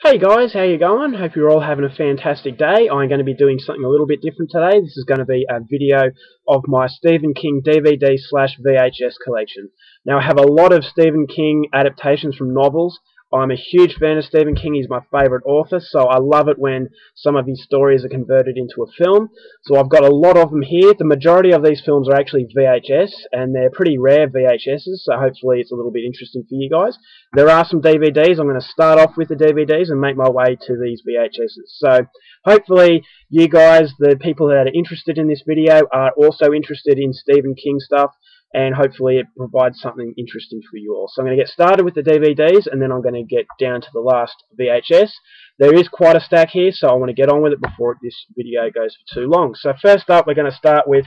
Hey guys, how you going? Hope you're all having a fantastic day. I'm going to be doing something a little bit different today. This is going to be a video of my Stephen King DVD/VHS collection. Now I have a lot of Stephen King adaptations from novels. I'm a huge fan of Stephen King. He's my favourite author, so I love it when some of his stories are converted into a film. So I've got a lot of them here. The majority of these films are actually VHS, and they're pretty rare VHSs, so hopefully it's a little bit interesting for you guys. There are some DVDs. I'm going to start off with the DVDs and make my way to these VHSs. So hopefully you guys, the people that are interested in this video, are also interested in Stephen King stuff, and hopefully it provides something interesting for you all. So I'm going to get started with the DVDs, and then I'm going to get down to the last VHS. There is quite a stack here, so I want to get on with it before this video goes for too long. So first up, we're going to start with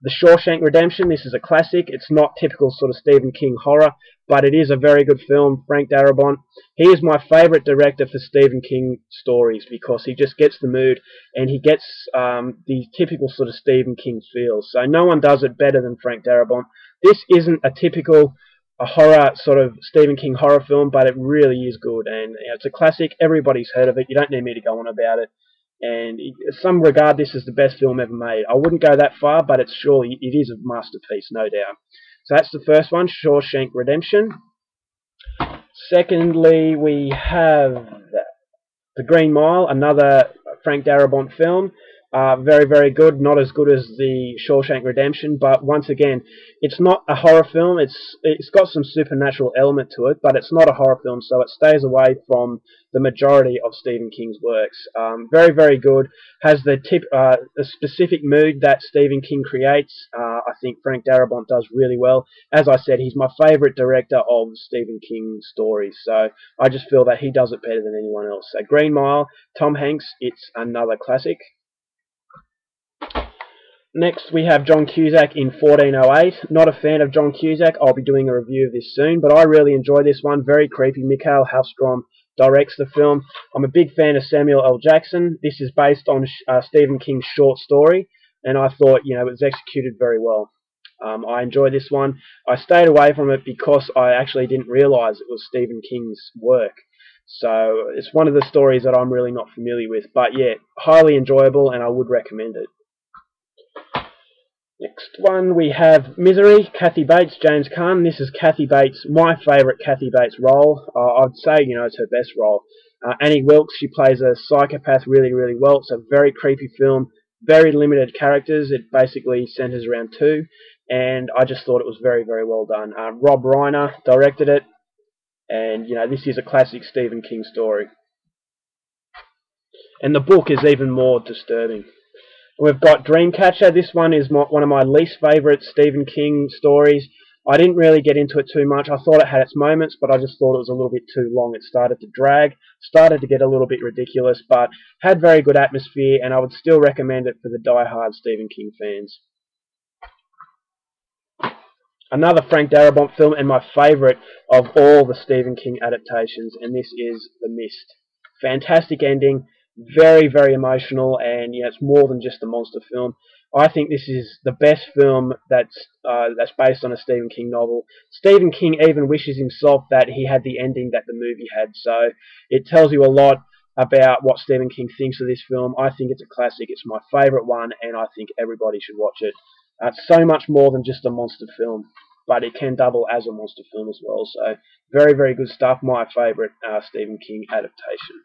The Shawshank Redemption. This is a classic. It's not typical sort of Stephen King horror, but it is a very good film. Frank Darabont, he is my favourite director for Stephen King stories because he just gets the mood and he gets the typical sort of Stephen King feel. So no one does it better than Frank Darabont. This isn't a typical horror sort of Stephen King horror film, but it really is good, and it's a classic. Everybody's heard of it. You don't need me to go on about it. And in some regard, this is the best film ever made. I wouldn't go that far, but it is a masterpiece, no doubt. So that's the first one, Shawshank Redemption. Secondly, we have The Green Mile, another Frank Darabont film. Very, very good. Not as good as The Shawshank Redemption, but once again, it's not a horror film. It's got some supernatural element to it, but it's not a horror film, so it stays away from the majority of Stephen King's works. Very, very good. Has the specific mood that Stephen King creates. I think Frank Darabont does really well. As I said, he's my favourite director of Stephen King stories, so I just feel that he does it better than anyone else. So Green Mile, Tom Hanks, it's another classic. Next, we have John Cusack in 1408. Not a fan of John Cusack. I'll be doing a review of this soon, but I really enjoy this one. Very creepy. Mikhail Halfstrom directs the film. I'm a big fan of Samuel L. Jackson. This is based on Stephen King's short story, and I thought, it was executed very well. I enjoy this one. I stayed away from it because I actually didn't realise it was Stephen King's work. So it's one of the stories that I'm really not familiar with. But yeah, highly enjoyable, and I would recommend it. Next one, we have Misery, Kathy Bates, James Caan. This is Kathy Bates, my favourite Kathy Bates role. I'd say, it's her best role. Annie Wilkes, she plays a psychopath really, really well. It's a very creepy film, very limited characters. It basically centres around two, and I just thought it was very, very well done. Rob Reiner directed it, and, this is a classic Stephen King story. And the book is even more disturbing. We've got Dreamcatcher. This one is one of my least favourite Stephen King stories. I didn't really get into it too much. I thought it had its moments, but I just thought it was a little bit too long. It started to drag, started to get a little bit ridiculous, but had very good atmosphere, and I would still recommend it for the die-hard Stephen King fans. Another Frank Darabont film, and my favourite of all the Stephen King adaptations, and this is The Mist. Fantastic ending. Very, very emotional, and it's more than just a monster film. I think this is the best film that's based on a Stephen King novel. Stephen King even wishes himself that he had the ending that the movie had, so it tells you a lot about what Stephen King thinks of this film. I think it's a classic. It's my favourite one, and I think everybody should watch it. It's so much more than just a monster film, but it can double as a monster film as well. So very, very good stuff. My favourite Stephen King adaptation.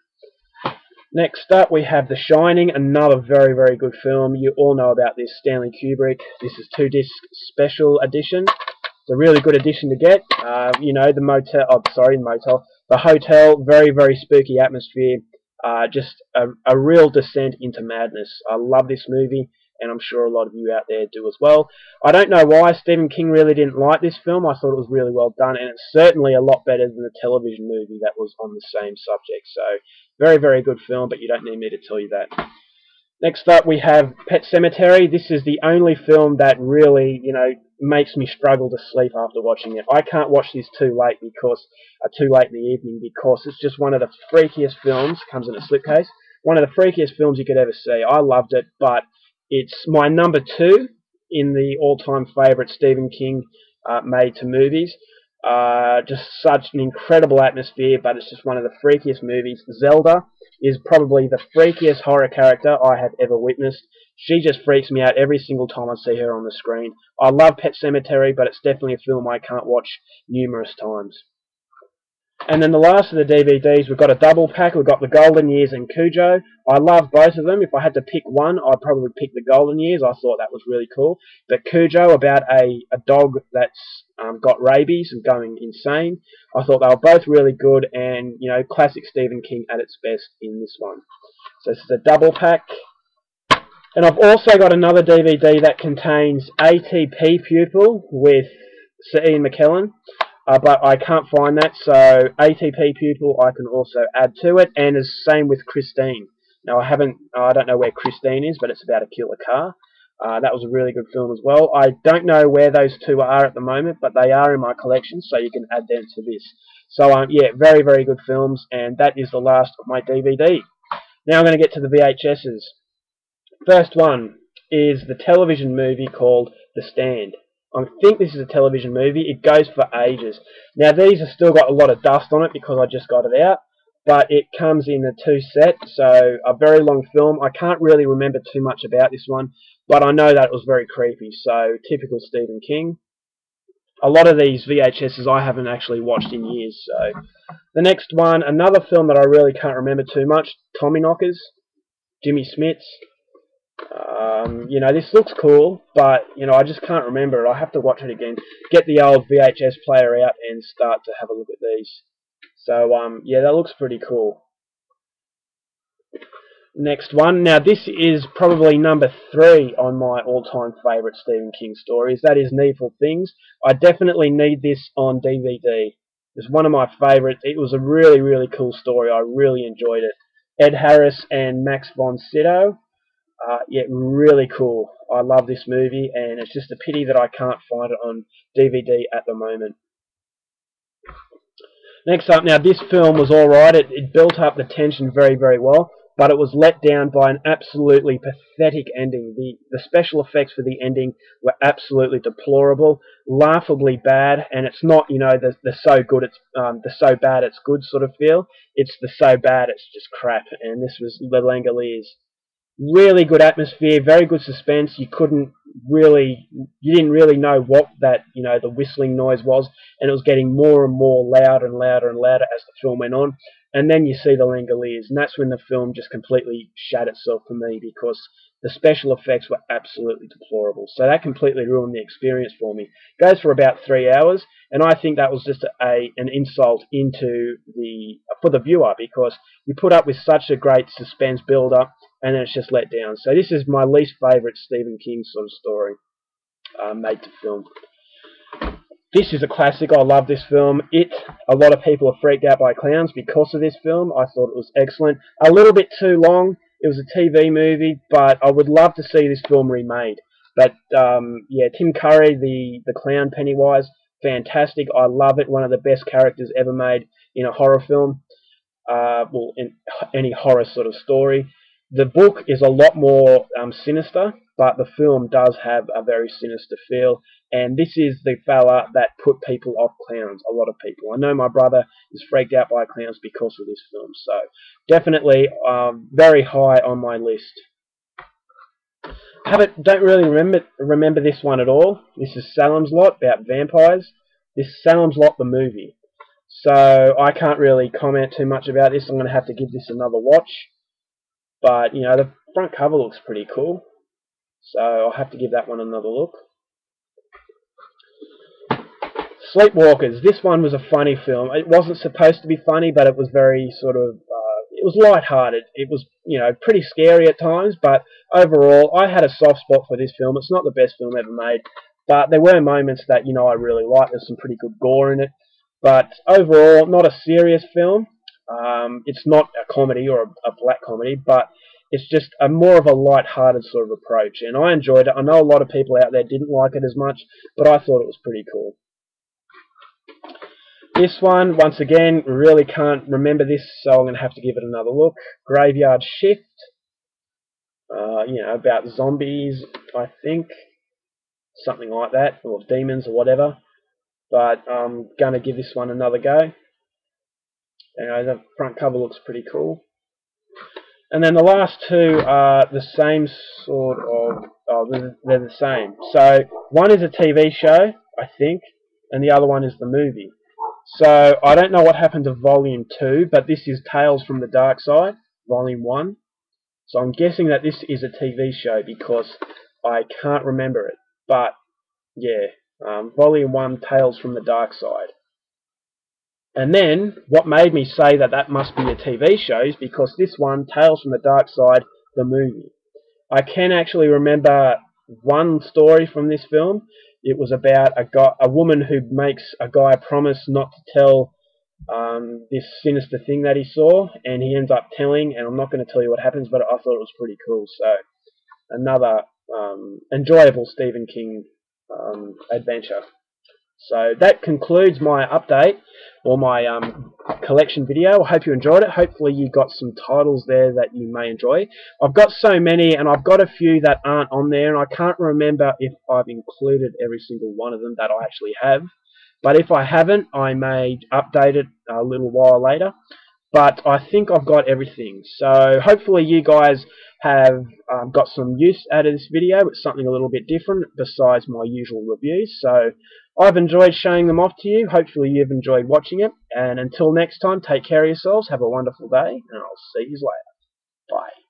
Next up, we have The Shining, another very, very good film. You all know about this, Stanley Kubrick. This is 2-disc special edition. It's a really good edition to get. The hotel, very, very spooky atmosphere. Just a real descent into madness. I love this movie, and I'm sure a lot of you out there do as well. I don't know why Stephen King really didn't like this film. I thought it was really well done, and it's certainly a lot better than the television movie that was on the same subject. So, very, very good film, but you don't need me to tell you that. Next up, we have Pet Sematary. This is the only film that really, makes me struggle to sleep after watching it. I can't watch this too late in the evening, because it's just one of the freakiest films. Comes in a slipcase. One of the freakiest films you could ever see. I loved it, but it's my number 2 in the all-time favourite Stephen King made to movies. Just such an incredible atmosphere, but it's just one of the freakiest movies. Zelda is probably the freakiest horror character I have ever witnessed. She just freaks me out every single time I see her on the screen. I love Pet Sematary, but it's definitely a film I can't watch numerous times. And then the last of the DVDs, we've got a double pack. We've got The Golden Years and Cujo. I love both of them. If I had to pick one, I'd probably pick The Golden Years. I thought that was really cool. But Cujo, about a dog that's got rabies and going insane. I thought they were both really good, and, you know, classic Stephen King at its best in this one. So this is a double pack. And I've also got another DVD that contains ATP Pupil with Sir Ian McKellen. But I can't find that, so ATP Pupil I can also add to it, and the same with Christine. Now I don't know where Christine is, but it's about a killer car. That was a really good film as well. I don't know where those two are at the moment, but they are in my collection, so you can add them to this. So yeah, very, very good films, and that is the last of my DVD. Now I'm going to get to the VHSs. First one is the television movie called The Stand. I think this is a television movie. It goes for ages. Now these have still got a lot of dust on it because I just got it out, but it comes in a 2-set, so a very long film. I can't really remember too much about this one, but I know that it was very creepy, so typical Stephen King. A lot of these VHSs I haven't actually watched in years. So the next one, another film that I really can't remember too much, Tommyknockers, Jimmy Smits. You know, this looks cool, but, you know, I just can't remember it. I have to watch it again. Get the old VHS player out and start to have a look at these. So, yeah, that looks pretty cool. Next one. Now, this is probably number 3 on my all-time favourite Stephen King stories. That is Needful Things. I definitely need this on DVD. It's one of my favourites. It was a really, really cool story. I really enjoyed it. Ed Harris and Max von Sydow. Yeah, really cool. I love this movie, and it's just a pity that I can't find it on DVD at the moment. Next up, now this film was alright. It built up the tension very, very well, but it was let down by an absolutely pathetic ending. The special effects for the ending were absolutely deplorable, laughably bad, and it's not, you know, the so good it's the so bad it's good sort of feel. It's the so bad it's just crap, and this was The Langoliers. Really good atmosphere, very good suspense. You didn't really know what that, you know, the whistling noise was, and it was getting more and more louder and louder and louder as the film went on. And then you see the Langoliers, and that's when the film just completely shat itself for me, because the special effects were absolutely deplorable. So that completely ruined the experience for me. It goes for about 3 hours, and I think that was just an insult for the viewer, because you put up with such a great suspense build-up, and then it's just let down. So this is my least favourite Stephen King sort of story made to film. This is a classic. I love this film. A lot of people are freaked out by clowns because of this film. I thought it was excellent. A little bit too long. It was a TV movie, but I would love to see this film remade. But yeah, Tim Curry, the clown Pennywise, fantastic. I love it. One of the best characters ever made in a horror film. Well, in any horror sort of story. The book is a lot more sinister, but the film does have a very sinister feel. And this is the fella that put people off clowns, a lot of people. I know my brother is freaked out by clowns because of this film. So definitely very high on my list. Don't really remember this one at all. This is Salams Lot, about vampires. This is Salams Lot, the movie. So I can't really comment too much about this. I'm going to have to give this another watch. But, you know, the front cover looks pretty cool. So I'll have to give that one another look. Sleepwalkers. This one was a funny film. It wasn't supposed to be funny, but it was very sort of, it was lighthearted. It was, you know, pretty scary at times, but overall, I had a soft spot for this film. It's not the best film ever made, but there were moments that, you know, I really liked. There's some pretty good gore in it. But overall, not a serious film. It's not a comedy or a black comedy, but it's just more of a light-hearted sort of approach, and I enjoyed it. I know a lot of people out there didn't like it as much, but I thought it was pretty cool. This one, once again, really can't remember this, so I'm going to have to give it another look. Graveyard Shift, you know, about zombies, I think, something like that, or demons or whatever. but I'm going to give this one another go. Anyway, the front cover looks pretty cool. And then the last two are the same sort of, they're the same. So one is a TV show, I think, and the other one is the movie. So I don't know what happened to Volume 2, but this is Tales from the Dark Side, Volume 1. So I'm guessing that this is a TV show because I can't remember it. But yeah, Volume 1, Tales from the Dark Side. And then, what made me say that that must be a TV show is because this one, Tales from the Dark Side, the movie. I can actually remember one story from this film. It was about a woman who makes a guy promise not to tell this sinister thing that he saw, and he ends up telling, and I'm not going to tell you what happens, but I thought it was pretty cool. So, another enjoyable Stephen King adventure. So that concludes my update, or my collection video. I hope you enjoyed it. Hopefully you got some titles there that you may enjoy. I've got so many, and I've got a few that aren't on there, and I can't remember if I've included every single one of them that I actually have. But if I haven't, I may update it a little while later. But I think I've got everything. So hopefully you guys have got some use out of this video. It's something a little bit different besides my usual reviews. So I've enjoyed showing them off to you. Hopefully you've enjoyed watching it. And until next time, take care of yourselves. Have a wonderful day. And I'll see you later. Bye.